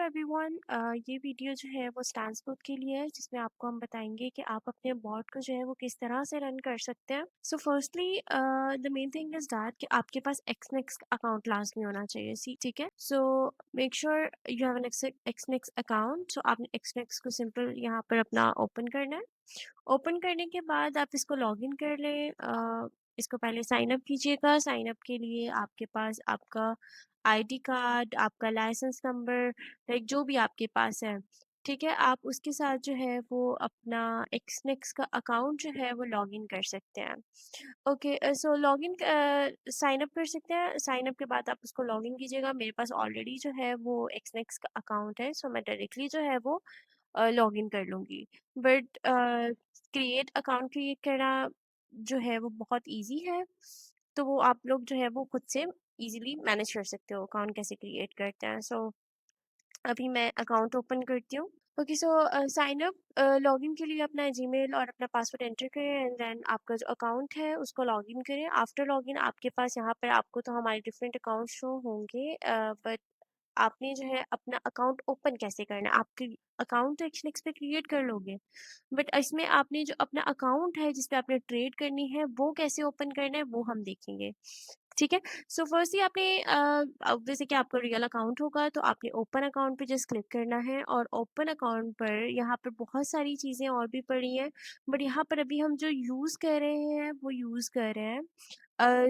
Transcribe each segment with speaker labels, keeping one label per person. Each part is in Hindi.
Speaker 1: एवरीवन। ये वीडियो जो है वो स्टैंडस्पोर्ट के लिए है जिसमें आपको हम बताएंगे कि आप अपने बॉट को जो है वो किस तरह से रन कर सकते हैं। So firstly the main thing is that कि आपके पास एक्सनेक्स अकाउंट लाजमी होना चाहिए। ठीक है, so make sure you have an Xnex account. So आपने एक्सनेक्स को सिंपल यहाँ पर अपना ओपन करना है। ओपन करने के बाद आप इसको लॉगिन कर लें। इसको पहले साइन अप कीजिएगा। साइन अप के लिए आपके पास आपका आईडी कार्ड, आपका लाइसेंस नंबर, लाइक जो भी आपके पास है, ठीक है, आप उसके साथ जो है वो अपना एक्सनेक्स का अकाउंट जो है वो लॉगिन कर सकते हैं। ओके, सो लॉगिन साइन अप कर सकते हैं। साइन अप के बाद आप उसको लॉगिन कीजिएगा। मेरे पास ऑलरेडी जो है वो एक्सनेक्स का अकाउंट है, सो मैं डायरेक्टली जो है वो लॉगिन कर लूँगी। बट क्रिएट अकाउंट क्रिएट करना जो है वो बहुत ईज़ी है, तो वो आप लोग जो है वो खुद से ईज़िली मैनेज कर सकते हो अकाउंट कैसे क्रिएट करते हैं। सो अभी मैं अकाउंट ओपन करती हूँ। Okay, so sine up login के लिए अपना जीमेल और अपना पासवर्ड एंटर करें एंड देन आपका जो अकाउंट है उसको लॉगिन करें। आफ्टर लॉगिन आपके पास यहाँ पर आपको तो हमारे डिफरेंट अकाउंट शो होंगे, बट आपने जो है अपना अकाउंट ओपन कैसे करना है। आपके अकाउंट तो एक्सनेक्स पे क्रिएट कर लोगे, बट इसमें आपने जो अपना अकाउंट है जिस पे आपने ट्रेड करनी है वो कैसे ओपन करना है वो हम देखेंगे। ठीक है, सो फर्स्टली आपने जैसे कि आपका रियल अकाउंट होगा तो आपने ओपन अकाउंट पे जस्ट क्लिक करना है और ओपन अकाउंट पर यहाँ पर बहुत सारी चीज़ें और भी पड़ी हैं, बट यहाँ पर अभी हम जो यूज़ कर रहे हैं वो यूज़ कर रहे हैं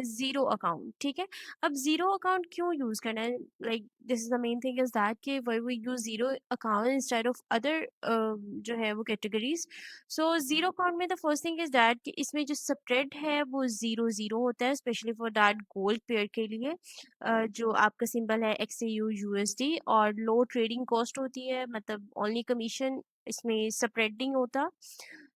Speaker 1: ज़ीरो अकाउंट। ठीक है, अब ज़ीरो अकाउंट क्यों यूज़ करना है, like this is the main thing is that कि why we use zero account instead of other जो है वो कैटेगरीज। सो ज़ीरो अकाउंट में the first thing is that कि इसमें जो स्प्रेड है वो ज़ीरो ज़ीरो होता है, specially for that gold pair के लिए। जो आपका सिंबल है XAU USD, और लो ट्रेडिंग कॉस्ट होती है, मतलब ओनली कमीशन इसमें स्प्रेडिंग होता।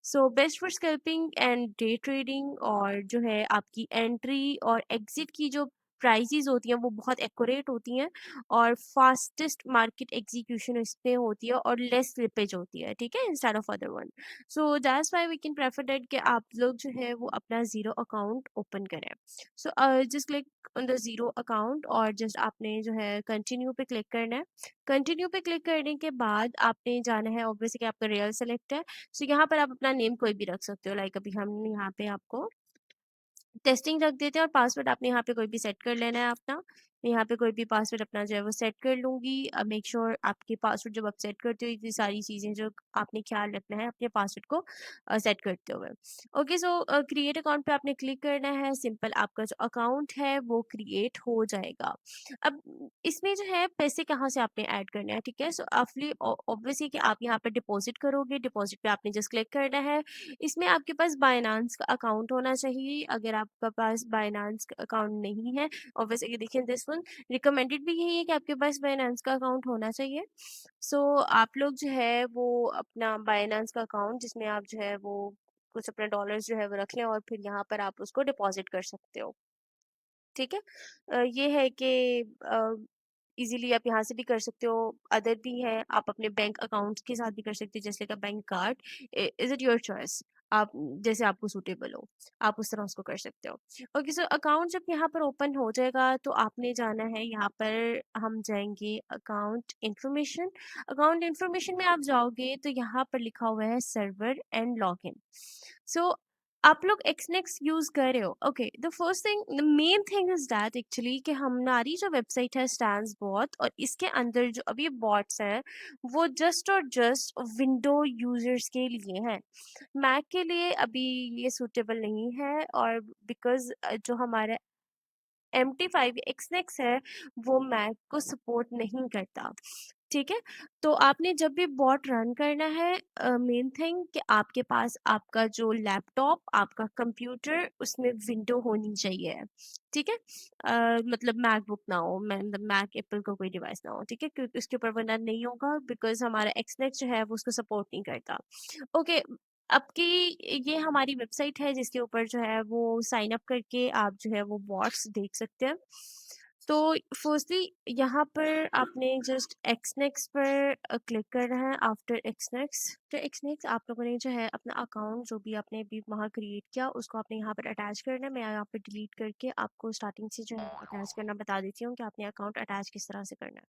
Speaker 1: So best for scalping and day trading, और जो है आपकी एंट्री और एग्जिट की जो प्राइसेस होती हैं वो बहुत एक्यूरेट होती हैं, और फास्टेस्ट मार्केट एग्जीक्यूशन इस पे होती है, और लेस स्लिपेज होती है, ठीक है, instead of other one. So that's why we can prefer that कि आप लोग जो है वो अपना ज़ीरो अकाउंट ओपन करें। So just click on the zero account और जस्ट आपने जो है कंटिन्यू पे क्लिक करना है। कंटिन्यू पे क्लिक करने के बाद आपने जाना है, ऑब्वियसली कि आपका रियल सेलेक्ट है, सो यहाँ पर आप अपना नेम कोई भी रख सकते हो, लाइक अभी हम यहाँ पे आपको टेस्टिंग रख देते हैं, और पासवर्ड आपने यहाँ पे कोई भी सेट कर लेना है अपना। मैं यहाँ पे कोई भी पासवर्ड अपना जो है वो सेट कर लूँगी। मेक श्योर आपके पासवर्ड जब आप सेट करते हो ये सारी चीज़ें जो आपने ख्याल रखना है अपने पासवर्ड को सेट करते हुए। ओके, सो क्रिएट अकाउंट पे आपने क्लिक करना है। सिंपल आपका जो अकाउंट है वो क्रिएट हो जाएगा। अब इसमें जो है पैसे कहाँ से आपने ऐड करने हैं, ठीक है, सो आपने ऑब्वियसली कि आप यहाँ पर डिपॉजिट करोगे। डिपॉजिट पे आपने जस्ट क्लिक करना है। इसमें आपके पास बायनांस का अकाउंट होना चाहिए। अगर आपका पास बायनांस का अकाउंट नहीं है, ऑब्वियसली देखिए दिस वन रिकमेंडेड भी यही है कि आपके पास बायनांस का अकाउंट होना चाहिए। सो आप लोग जो है वो अपना बायनांस का अकाउंट जिसमें आप जो है वो कुछ अपने डॉलर्स जो है वो रख लें, और फिर यहाँ पर आप उसको डिपॉजिट कर सकते हो। ठीक है, ये है कि इजीली आप यहाँ से भी कर सकते हो। अदर भी है, आप अपने बैंक अकाउंट के साथ भी कर सकते हो, जैसे का bank card. Is it your choice, आप जैसे आपको सूटेबल हो आप उस तरह उसको कर सकते हो। ओके, सो अकाउंट जब यहाँ पर ओपन हो जाएगा तो आपने जाना है, यहाँ पर हम जाएंगे अकाउंट इन्फॉर्मेशन। अकाउंट इन्फॉर्मेशन में आप जाओगे तो यहाँ पर लिखा हुआ है सर्वर एंड लॉगिन। सो आप लोग एक्सनेक्स यूज कर रहे हो। Okay, the first thing the main thing is that actually कि हमारी जो वेबसाइट है स्टैंड्स बॉट, और इसके अंदर जो अभी बॉट्स हैं वो जस्ट और जस्ट विंडो यूजर्स के लिए है। मैक के लिए अभी ये सूटेबल नहीं है, और बिकॉज जो हमारा MT5 एक्सनेक्स है वो मैक को सपोर्ट नहीं करता। ठीक है, तो आपने जब भी बॉट रन करना है, मेन थिंग कि आपके पास आपका जो लैपटॉप, आपका कंप्यूटर, उसमें विंडो होनी चाहिए। ठीक है, मतलब मैकबुक ना हो, मतलब मैक एप्पल का कोई डिवाइस ना हो, ठीक है, क्योंकि उसके ऊपर वरना नहीं होगा, बिकॉज हमारा एक्सनेक्स जो है वो उसको सपोर्ट नहीं करता। ओके, आपकी ये हमारी वेबसाइट है जिसके ऊपर जो है वो साइन अप करके आप जो है वो बॉट्स देख सकते हैं। तो फर्स्टली यहाँ पर आपने जस्ट एक्सनेक्स पर क्लिक करना है। आफ्टर एक्सनेक्स, तो एक्सनेक्स आप लोगों ने जो है अपना अकाउंट जो भी आपने अभी वहाँ क्रिएट किया उसको आपने यहाँ पर अटैच करना है। मैं यहाँ पर डिलीट करके आपको स्टार्टिंग से जो है अटैच करना बता देती हूँ कि आपने अकाउंट अटैच किस तरह से करना है।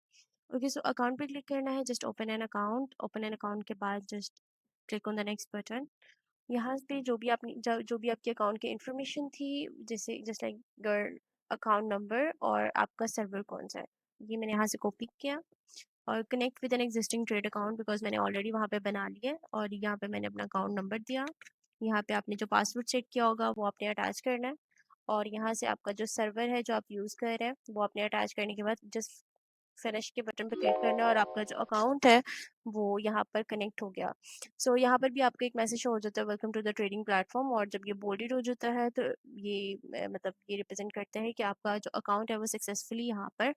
Speaker 1: ओके, सो अकाउंट पे क्लिक करना है, just open an account. Open an account के बाद just click on the next button. यहाँ पे जो भी आपने जो भी आपके अकाउंट की इन्फॉर्मेशन थी, जैसे just like your account number और आपका सर्वर कौन सा है, ये मैंने यहाँ से कॉपी किया और connect with an existing trade account, because मैंने ऑलरेडी वहाँ पे बना लिया है। और यहाँ पे मैंने अपना अकाउंट नंबर दिया। यहाँ पे आपने जो पासवर्ड सेट किया होगा वो आपने अटैच करना है। और यहाँ से आपका जो सर्वर है जो आप यूज़ कर रहे हैं वो आपने अटैच करने के बाद जस्ट फिनिश के बटन पर क्लिक करना है और आपका जो अकाउंट है वो यहाँ पर कनेक्ट हो गया। सो यहाँ पर भी आपको एक मैसेज हो जाता है, welcome to the trading platform. और जब ये बोल्डेड हो जाता है तो ये मतलब ये रिप्रेजेंट करता है कि आपका जो अकाउंट है वो सक्सेसफुली यहाँ पर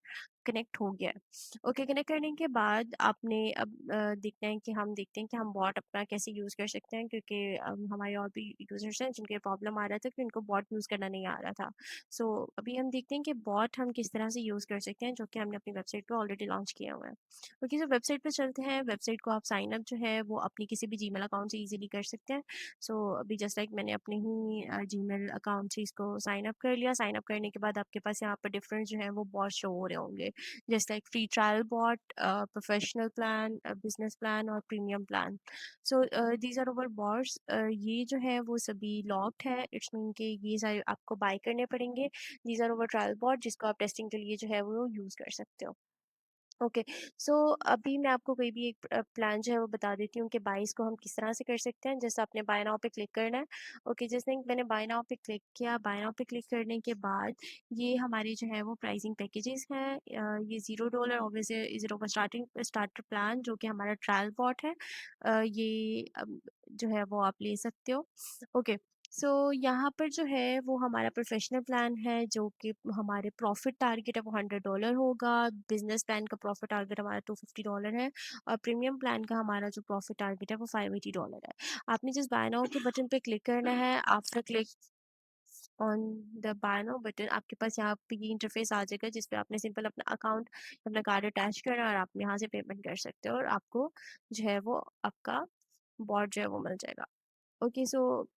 Speaker 1: कनेक्ट हो गया है। ओके, कनेक्ट करने के बाद आपने अब देखना है कि हम देखते हैं कि हम बॉट अपना कैसे यूज़ कर सकते हैं, क्योंकि हमारे और भी यूज़र्स हैं जिनके प्रॉब्लम आ रहा था कि उनको बॉट यूज़ करना नहीं आ रहा था। सो अभी हम देखते हैं कि बॉट हम किस तरह से यूज़ कर सकते हैं, जो कि हमने अपनी वेबसाइट पे ऑलरेडी लॉन्च किया हुआ है। ओके, सो वेबसाइट पे चलते हैं। वेबसाइट को आप साइन अप जो है वो अपनी किसी भी जीमेल अकाउंट से इजीली कर सकते हैं। सो अभी जस्ट लाइक मैंने अपने ही जीमेल अकाउंट से इसको साइन अप कर लिया। साइन अप करने के बाद आपके पास यहाँ पर डिफरेंट जो है वो बॉट शो हो रहे होंगे, just like free trial bot, professional plan, business plan और premium plan. So these are our bots. ये जो है वो सभी लॉक्ड है, इट्स मीन के ये सारे आपको बाय करने पड़ेंगे। These are over trial bot जिसको आप टेस्टिंग के लिए जो है वो यूज़ कर सकते हो। ओके, सो अभी मैं आपको कोई भी एक प्लान जो है वो बता देती हूँ कि बाय इसको हम किस तरह से कर सकते हैं। जैसे आपने बाय नाउ पे क्लिक करना है। ओके, जैसे मैंने बाय नाउ पे क्लिक किया। बाय नाउ पे क्लिक करने के बाद ये हमारे जो है वो प्राइसिंग पैकेजेस हैं। ये $0 ऑब्वियसली ज़ीरो का स्टार्टर प्लान जो कि हमारा ट्रायल बॉट है। ये जो है वो आप ले सकते हो। ओके, सो यहाँ पर जो है वो हमारा प्रोफेशनल प्लान है जो कि हमारे प्रॉफिट टारगेट है वो $100 होगा। बिजनेस प्लान का प्रॉफिट टारगेट हमारा $250 है। और प्रीमियम प्लान का हमारा जो प्रॉफिट टारगेट है वो $580 है। आपने जिस बाय नाउ के बटन पे क्लिक करना है, after click on the buy now button आपके पास यहाँ पे ये इंटरफेस आ जाएगा जिसपे आपने सिंपल अपना अकाउंट, अपना कार्ड अटैच करना है और आप यहाँ से पेमेंट कर सकते हो और आपको जो है वो आपका बॉट जो है वो मिल जाएगा। ओके, सो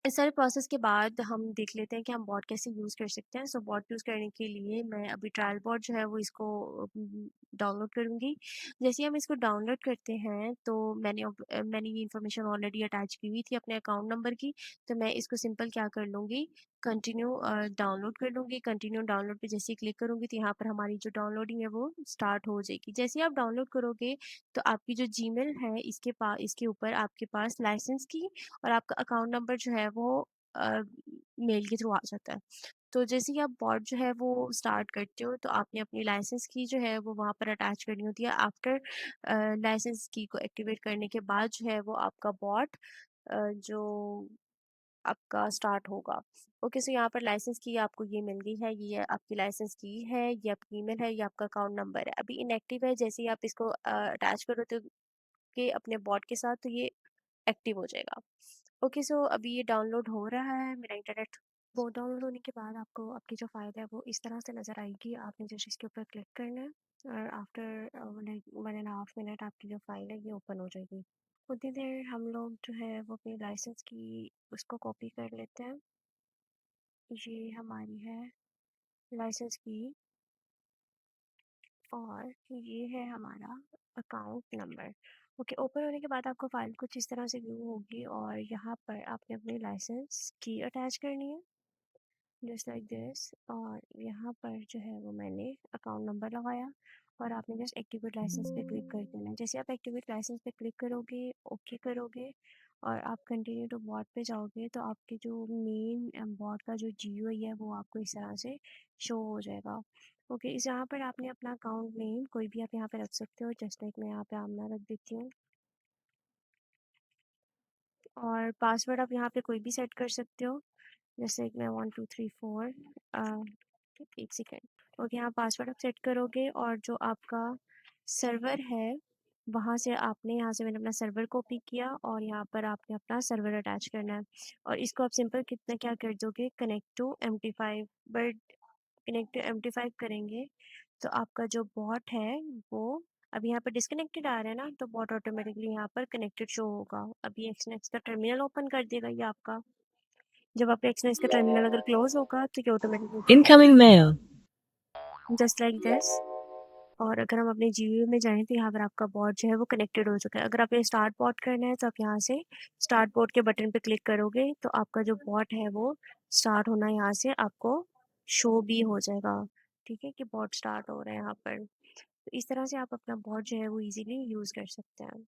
Speaker 1: इस सारे प्रोसेस के बाद हम देख लेते हैं कि हम बॉट कैसे यूज़ कर सकते हैं। सो बॉट यूज़ करने के लिए मैं अभी ट्रायल बॉट जो है वो इसको डाउनलोड करूँगी। जैसे ही हम इसको डाउनलोड करते हैं तो मैंने ये इन्फॉर्मेशन ऑलरेडी अटैच की हुई थी अपने अकाउंट नंबर की। तो मैं इसको सिंपल क्या कर लूँगी, कंटिन्यू डाउनलोड कर लूँगी। कंटिन्यू डाउनलोड पे जैसे ही क्लिक करूँगी तो यहाँ पर हमारी जो डाउनलोडिंग है वो स्टार्ट हो जाएगी। जैसे ही आप डाउनलोड करोगे तो आपकी जो जीमेल है इसके ऊपर आपके पास लाइसेंस की और आपका अकाउंट नंबर जो है वो मेल के थ्रू आ जाता है। तो जैसे ही आप बॉट जो है वो स्टार्ट करते हो तो आपने अपनी लाइसेंस की जो है वो वहाँ पर अटैच करनी होती है। आफ्टर लाइसेंस की को एक्टिवेट करने के बाद जो है वो आपका बॉट जो आपका स्टार्ट होगा। ओके, सो यहाँ पर लाइसेंस की आपको ये मिल गई है, ये आपकी लाइसेंस की है, ये आपकी ईमेल है, ये आपका अकाउंट नंबर है। अभी इनएक्टिव है, जैसे ही आप इसको अटैच करो तो के अपने बॉट के साथ तो ये एक्टिव हो जाएगा। ओके, सो अभी ये डाउनलोड हो रहा है मेरा इंटरनेट। वो डाउनलोड होने के बाद आपको आपकी जो फाइल है वो इस तरह से नज़र आएगी। आपने जस्ट इसके ऊपर क्लिक करना है और आफ्टर लाइक 1.5 मिनट आपकी जो फाइल है ये ओपन हो जाएगी। उतनी देर हम लोग जो है वो अपनी लाइसेंस की उसको कॉपी कर लेते हैं। ये हमारी है लाइसेंस की और ये है हमारा अकाउंट नंबर। ओके, ओपन होने के बाद आपको फाइल कुछ इस तरह से व्यू होगी और यहाँ पर आपने अपनी लाइसेंस की अटैच करनी है जस्ट लाइक दिस। और यहाँ पर जो है वो मैंने अकाउंट नंबर लगाया और आपने जस्ट एक्टिवेट लाइसेंस पे क्लिक कर देना है। जैसे आप एक्टिवेट लाइसेंस पे क्लिक करोगे, ओके करोगे और आप कंटिन्यू टू बॉट पे जाओगे तो आपके जो मेन बॉट का जो GUI है वो आपको इस तरह से शो हो जाएगा। ओके, इस यहाँ पर आपने अपना अकाउंट नेम कोई भी आप यहाँ पे रख सकते हो, जस्ट लाइक मैं यहाँ पे आमना रख देती हूँ। और पासवर्ड आप यहाँ पे कोई भी सेट कर सकते हो, जैसे मैं 1 2 3 4 एक सेकेंड। ओके, यहाँ पासवर्ड आप सेट करोगे और जो आपका सर्वर है वहाँ से आपने यहाँ से मैंने अपना सर्वर कॉपी किया और यहाँ पर आपने अपना सर्वर अटैच करना है और इसको आप सिंपल कितना क्या कर दोगे, connect to MT5। But connect to MT5 करेंगे तो आपका जो बॉट है वो अब यहाँ पर डिस्कनेक्टेड आ रहा है ना, तो बॉट ऑटोमेटिकली यहाँ पर कनेक्टेड शो होगा। अभी एक्सनेक्स का टर्मिनल ओपन कर देगा ये आपका। जब आप एक्सनेक्स का टर्मिनल अगर क्लोज होगा तो ये automatically
Speaker 2: Incoming mail.
Speaker 1: Just like this और अगर हम अपने जीमेल में जाएँ तो यहाँ पर आपका बॉट जो है वो कनेक्टेड हो चुका है। अगर आपने स्टार्ट बॉट करना है तो आप यहाँ से स्टार्ट बॉट के बटन पे क्लिक करोगे तो आपका जो बॉट है वो स्टार्ट होना यहाँ से आपको शो भी हो जाएगा, ठीक है, कि बॉट स्टार्ट हो रहा है यहाँ पर। तो इस तरह से आप अपना बॉट जो है वो ईज़िली यूज़ कर सकते हैं।